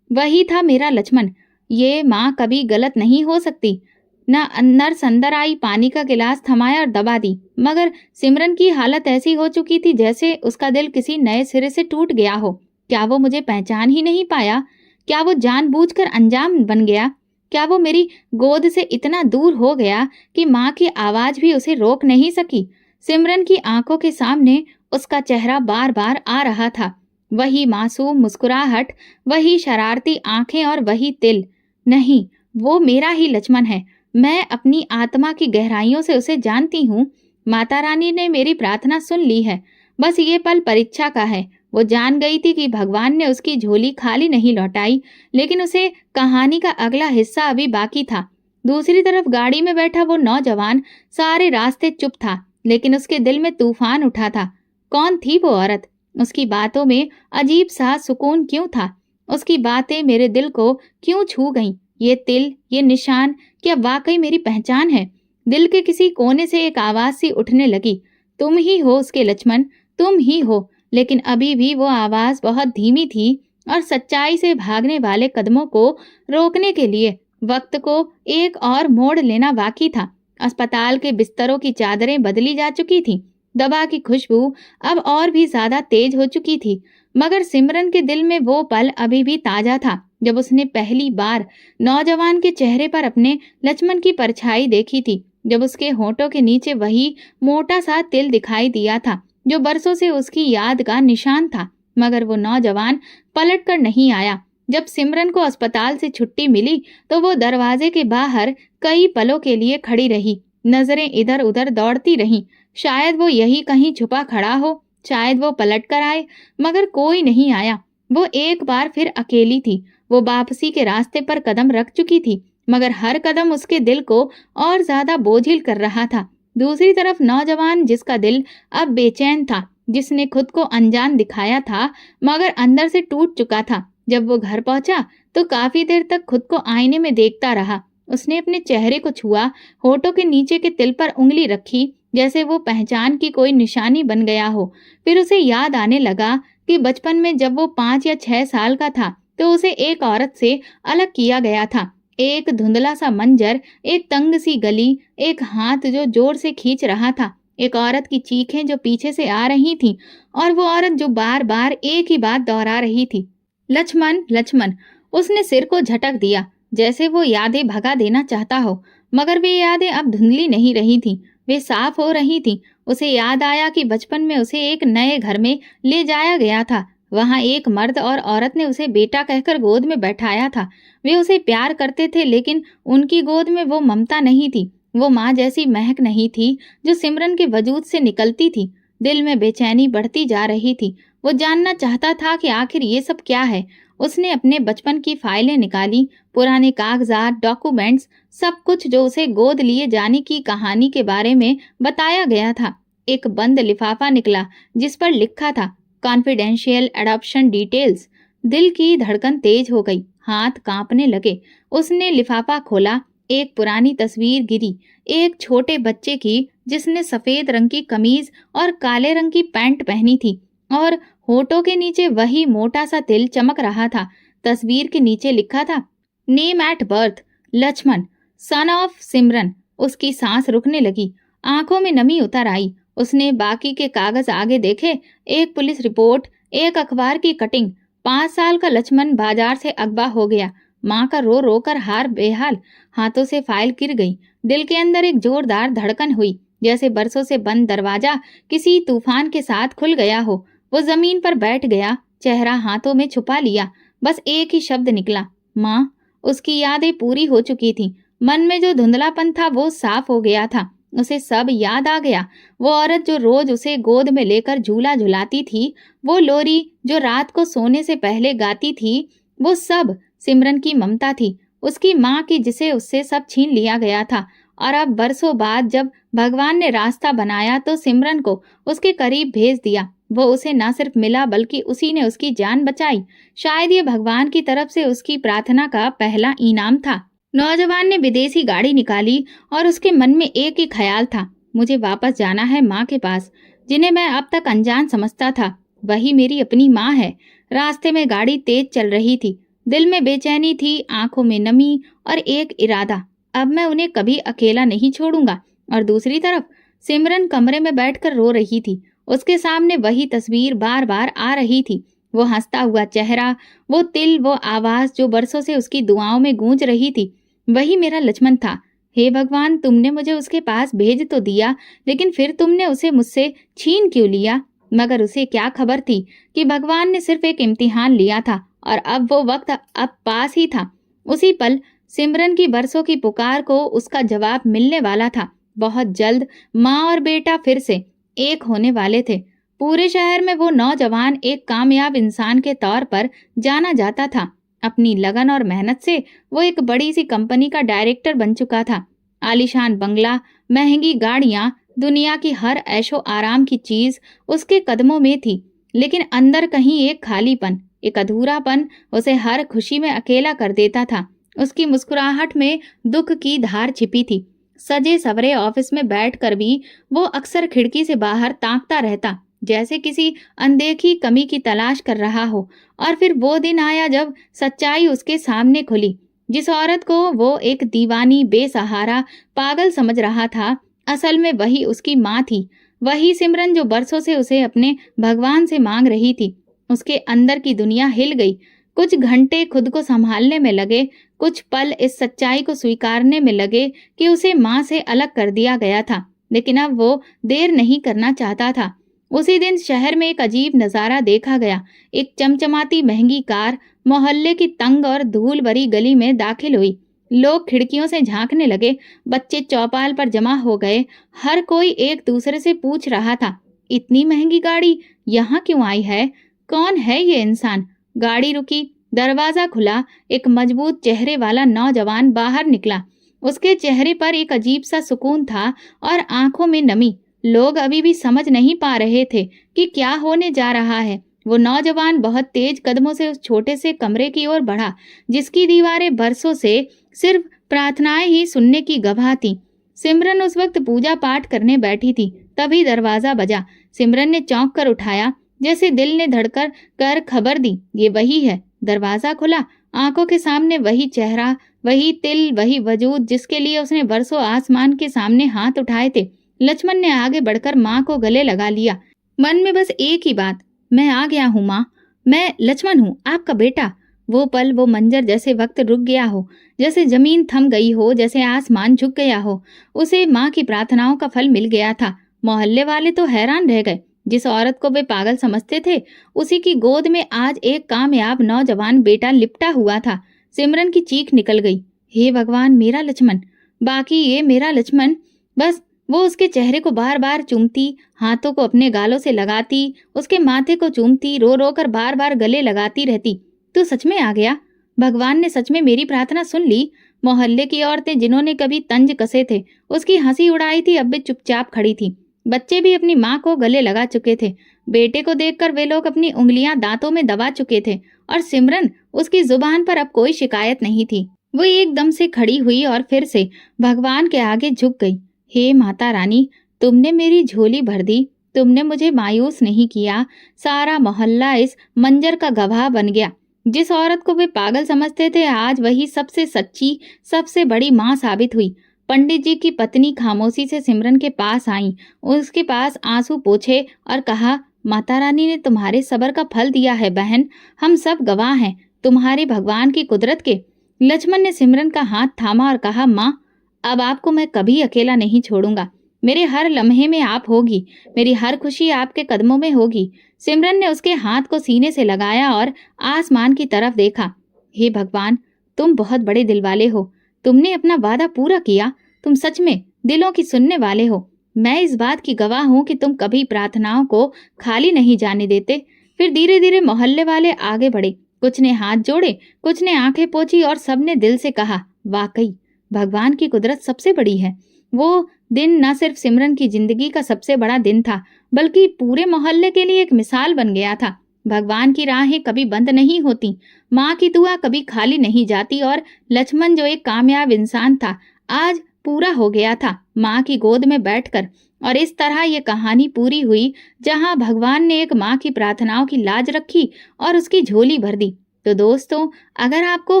A: वही था मेरा लक्ष्मण। ये माँ कभी गलत नहीं हो सकती। नर्स अंदर आई, पानी का गिलास थमाया और दबा दी। मगर सिमरन की हालत ऐसी हो चुकी थी जैसे उसका दिल किसी नए सिरे से टूट गया हो। क्या वो मुझे पहचान ही नहीं पाया? क्या वो जानबूझकर अनजान बन गया? क्या वो मेरी गोद से इतना दूर हो गया कि माँ की आवाज भी उसे रोक नहीं सकी? सिमरन की आंखों के सामने उसका चेहरा बार बार आ रहा था। वही मासूम मुस्कुराहट, वही शरारती आंखें और वही तिल। नहीं, वो मेरा ही लक्ष्मण है। मैं अपनी आत्मा की गहराइयों से उसे जानती हूँ। माता रानी ने मेरी प्रार्थना सुन ली है। बस ये पल परीक्षा का है। वो जान गई थी कि भगवान ने उसकी झोली खाली नहीं लौटाई, लेकिन उसे कहानी का अगला हिस्सा अभी बाकी था। दूसरी तरफ गाड़ी में बैठा वो नौजवान सारे रास्ते चुप था, लेकिन उसके दिल में तूफान उठा था। कौन थी वो औरत? उसकी बातों में अजीब सा सुकून क्यों था? उसकी बातें मेरे दिल को क्यों छू गईं? ये तिल, ये निशान, क्या वाकई मेरी पहचान है? दिल के किसी कोने से एक आवाज सी उठने लगी, तुम ही हो उसके लक्ष्मण, तुम ही हो। लेकिन अभी भी वो आवाज बहुत धीमी थी और सच्चाई से भागने वाले कदमों को रोकने के लिए वक्त को एक और मोड़ लेना बाकी था। अस्पताल के बिस्तरों की चादरें बदली जा चुकी थीं। दवा की खुशबू अब और भी ज्यादा तेज हो चुकी थी। मगर सिमरन के दिल में वो पल अभी भी ताजा था जब उसने पहली बार नौजवान के चेहरे पर अपने लक्ष्मण की परछाई देखी थी। जब उसके होठों के नीचे वही मोटा सा तिल दिखाई दिया था जो बरसों से उसकी याद का निशान था। मगर वो नौजवान पलट कर नहीं आया। जब सिमरन को अस्पताल से छुट्टी मिली तो वो दरवाजे के बाहर कई पलों के लिए खड़ी रही। नजरें इधर उधर दौड़ती रहीं। शायद वो यही कहीं छुपा खड़ा हो, शायद वो पलट कर आए, मगर कोई नहीं आया। वो एक बार फिर अकेली थी। वो वापसी के रास्ते पर कदम रख चुकी थी, मगर हर कदम उसके दिल को और ज्यादा बोझिल कर रहा था। दूसरी तरफ नौजवान जिसका दिल अब बेचैन था, जिसने खुद को अनजान दिखाया था मगर अंदर से टूट चुका था। जब वो घर पहुंचा तो काफी देर तक खुद को आईने में देखता रहा। उसने अपने चेहरे को छुआ, होठों के नीचे के तिल पर उंगली रखी जैसे वो पहचान की कोई निशानी बन गया हो। फिर उसे याद आने लगा कि बचपन में जब वो 5 या 6 साल का था तो उसे एक औरत से अलग किया गया था। एक धुंधला सा मंजर, एक तंग सी गली, एक हाथ जो जोर से खींच रहा था, एक औरत की चीखें जो पीछे से आ रही थीं और वो औरत जो बार बार एक ही बात दोहरा रही थी, लक्ष्मण लक्ष्मण। उसने सिर को झटक दिया जैसे वो यादें भगा देना चाहता हो, मगर वे यादें अब धुंधली नहीं रही थीं, वे साफ हो रही थीं। उसे याद आया कि बचपन में उसे एक नए घर में ले जाया गया था। वहां एक मर्द और औरत ने उसे बेटा कहकर गोद में बैठाया था। वे उसे प्यार करते थे, लेकिन उनकी गोद में वो ममता नहीं थी, वो माँ जैसी महक नहीं थी जो सिमरन के वजूद से निकलती थी। दिल में बेचैनी बढ़ती जा रही थी। वो जानना चाहता था कि आखिर ये सब क्या है। उसने अपने बचपन की फाइलें निकाली, पुराने कागजात, डॉक्यूमेंट्स, सब कुछ जो उसे गोद लिए जाने की कहानी के बारे में बताया गया था। एक बंद लिफाफा निकला जिस पर लिखा था कॉन्फिडेंशियल एडॉप्शन डिटेल्स। दिल की धड़कन तेज हो गई, हाथ कांपने लगे। उसने लिफाफा खोला। एक पुरानी तस्वीर गिरी, एक छोटे बच्चे की जिसने सफेद रंग की कमीज और काले रंग की पैंट पहनी थी और होठों के नीचे वही मोटा सा तिल चमक रहा था। तस्वीर के नीचे लिखा था name at birth Lakshman, son of Simran. उसकी सांस रुकने लगी, आंखों में नमी उतर आई। उसने बाकी के कागज आगे देखे, एक पुलिस रिपोर्ट, एक अखबार की कटिंग। 5 साल का लक्ष्मण बाजार से अगवा हो गया। माँ का रो रो कर हार बेहाल, हाथों से फाइल गिर गई। दिल के अंदर एक जोरदार धड़कन हुई, जैसे बरसों से बंद दरवाजा किसी तूफान के साथ खुल गया हो। वो जमीन पर बैठ गया, चेहरा हाथों में छुपा लिया। बस एक ही शब्द निकला, माँ। उसकी यादें पूरी हो चुकी थी। मन में जो धुंधलापन था वो साफ हो गया था। उसे सब याद आ गया। वो औरत जो रोज उसे गोद में लेकर झूला झुलाती थी, वो लोरी जो रात को सोने से पहले गाती थी, वो सब सिमरन की ममता थी, उसकी माँ की जिसे उससे सब छीन लिया गया था। और अब बरसों बाद जब भगवान ने रास्ता बनाया तो सिमरन को उसके करीब भेज दिया। वो उसे न सिर्फ मिला बल्कि उसी ने उसकी जान बचाई। शायद ये भगवान की तरफ से उसकी प्रार्थना का पहला इनाम था। नौजवान ने विदेशी गाड़ी निकाली और उसके मन में एक ही ख्याल था, मुझे वापस जाना है माँ के पास, जिन्हें मैं अब तक अनजान समझता था। वही मेरी अपनी माँ है। रास्ते में गाड़ी तेज चल रही थी। दिल में बेचैनी थी, आंखों में नमी और एक इरादा, अब मैं उन्हें कभी अकेला नहीं छोड़ूंगा। और दूसरी तरफ सिमरन कमरे में बैठकर रो रही थी। उसके सामने वही तस्वीर बार बार आ रही थी, वो हंसता हुआ चेहरा, वो तिल, वो आवाज जो बरसों से उसकी दुआओं में गूंज रही थी। वही मेरा लक्ष्मण था। हे भगवान, तुमने मुझे उसके पास भेज तो दिया, लेकिन फिर तुमने उसे मुझसे छीन क्यों लिया? मगर उसे क्या खबर थी कि भगवान ने सिर्फ एक इम्तिहान लिया था और अब वो वक्त अब पास ही था। उसी पल सिमरन की बरसों की पुकार को उसका जवाब मिलने वाला था। बहुत जल्द माँ और बेटा फिर से एक होने वाले थे। पूरे शहर में वो नौजवान एक कामयाब इंसान के तौर पर जाना जाता था। अपनी लगन और मेहनत से वो एक बड़ी सी कंपनी का डायरेक्टर बन चुका था। आलीशान बंगला, महंगी गाड़ियां, दुनिया की हर ऐशो आराम की चीज उसके कदमों में थी, लेकिन अंदर कहीं एक खालीपन, एक अधूरापन उसे हर खुशी में अकेला कर देता था। उसकी मुस्कुराहट में दुख की धार छिपी थी। सजे सवरे ऑफिस में बैठकर भी वो अक्सर खिड़की से बाहर ताकता रहता, जैसे किसी अनदेखी कमी की तलाश कर रहा हो। और फिर वो दिन आया जब सच्चाई उसके सामने खुली। जिस औरत को वो एक दीवानी, बेसहारा, पागल समझ रहा था, असल में वही उसकी माँ थी। वही सिमरन जो बरसों से उसे अपने भगवान से मांग रही थी। उसके अंदर की दुनिया हिल गई। कुछ घंटे खुद को संभालने में लगे, कुछ पल इस सच्चाई को स्वीकारने में लगे कि उसे माँ से अलग कर दिया गया था। लेकिन अब वो देर नहीं करना चाहता था। उसी दिन शहर में एक अजीब नजारा देखा गया। एक चमचमाती महंगी कार मोहल्ले की तंग और धूल भरी गली में दाखिल हुई। लोग खिड़कियों से झांकने लगे, बच्चे चौपाल पर जमा हो गए। हर कोई एक दूसरे से पूछ रहा था, इतनी महंगी गाड़ी यहाँ क्यों आई है? कौन है ये इंसान? गाड़ी रुकी, दरवाजा खुला, एक मजबूत चेहरे वाला नौजवान बाहर निकला। उसके चेहरे पर एक अजीब सा सुकून था और आंखों में नमी। लोग अभी भी समझ नहीं पा रहे थे कि क्या होने जा रहा है। वो नौजवान बहुत तेज कदमों से उस छोटे से कमरे की ओर बढ़ा, जिसकी दीवारें बरसों से सिर्फ प्रार्थनाएं ही सुनने की गवाह थी। सिमरन उस वक्त पूजा पाठ करने बैठी थी। तभी दरवाजा बजा। सिमरन ने चौंक कर उठाया, जैसे दिल ने धड़कर कर खबर दी, ये वही है। दरवाजा खुला, आंखों के सामने वही चेहरा, वही तिल, वही वजूद जिसके लिए उसने बरसों आसमान के सामने हाथ उठाए थे। लक्ष्मण ने आगे बढ़कर माँ को गले लगा लिया, मन में बस एक ही बात, मैं आ गया हूँ माँ, मैं लक्ष्मण हूँ, आपका बेटा। वो पल, वो मंजर, जैसे वक्त रुक गया हो, जैसे जमीन थम गई हो, जैसे आसमान झुक गया हो। उसे माँ की प्रार्थनाओं का फल मिल गया था। मोहल्ले वाले तो हैरान रह गए। जिस औरत को वे पागल समझते थे, उसी की गोद में आज एक कामयाब नौजवान बेटा लिपटा हुआ था। सिमरन की चीख निकल गई, हे भगवान, मेरा लक्ष्मण, बाकी ये मेरा लक्ष्मण। बस वो उसके चेहरे को बार बार चूमती, हाथों को अपने गालों से लगाती, उसके माथे को चूमती, रो रो कर बार बार गले लगाती रहती। तू सच में आ गया? भगवान ने सच में मेरी प्रार्थना सुन ली? मोहल्ले की औरतें जिन्होंने कभी तंज कसे थे, उसकी हंसी उड़ाई थी, अब भी चुपचाप खड़ी थी। बच्चे भी अपनी माँ को गले लगा चुके थे। बेटे को देखकर वे लोग अपनी उंगलियां दांतों में दबा चुके थे। और सिमरन, उसकी जुबान पर अब कोई शिकायत नहीं थी। वो एकदम से खड़ी हुई और फिर से भगवान के आगे झुक गई। हे माता रानी, तुमने मेरी झोली भर दी, तुमने मुझे मायूस नहीं किया। सारा मोहल्ला इस मंजर का गवाह बन गया। जिस औरत को वे पागल समझते थे, आज वही सबसे सच्ची, सबसे बड़ी माँ साबित हुई। पंडित जी की पत्नी खामोशी से सिमरन के पास आई, उसके पास आंसू पोंछे और कहा, माता रानी ने तुम्हारे सब्र का फल दिया है बहन, हम सब गवाह हैं तुम्हारे भगवान की कुदरत के। लक्ष्मण ने सिमरन का हाथ थामा और कहा, माँ, अब आपको मैं कभी अकेला नहीं छोड़ूंगा। मेरे हर लम्हे में आप होगी, मेरी हर खुशी आपके कदमों में होगी। सिमरन ने उसके हाथ को सीने से लगाया और आसमान की तरफ देखा। हे भगवान, तुम बहुत बड़े दिल वाले हो, तुमने अपना वादा पूरा किया, तुम सच में दिलों की सुनने वाले हो। मैं इस बात की गवाह हूँ कि तुम कभी प्रार्थनाओं को खाली नहीं जाने देते। फिर धीरे धीरे मोहल्ले वाले आगे बढ़े। कुछ ने हाथ जोड़े, कुछ ने आंखें पोंछी और सबने दिल से कहा, वाकई भगवान की कुदरत सबसे बड़ी है। वो दिन न सिर्फ सिमरन की जिंदगी का सबसे बड़ा दिन था, बल्कि पूरे मोहल्ले के लिए एक मिसाल बन गया था। भगवान की राहें कभी बंद नहीं होती, माँ की दुआ कभी खाली नहीं जाती। और लक्ष्मण, जो एक कामयाब इंसान था, आज पूरा हो गया था माँ की गोद में बैठकर। और इस तरह ये कहानी पूरी हुई, जहाँ भगवान ने एक माँ की प्रार्थनाओं की लाज रखी और उसकी झोली भर दी। तो दोस्तों, अगर आपको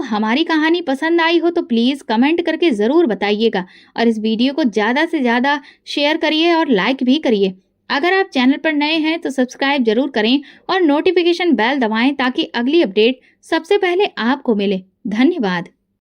A: हमारी कहानी पसंद आई हो तो प्लीज़ कमेंट करके ज़रूर बताइएगा और इस वीडियो को ज़्यादा से ज़्यादा शेयर करिए और लाइक भी करिए। अगर आप चैनल पर नए हैं तो सब्सक्राइब जरूर करें और नोटिफिकेशन बेल दबाएं ताकि अगली अपडेट सबसे पहले आपको मिले। धन्यवाद।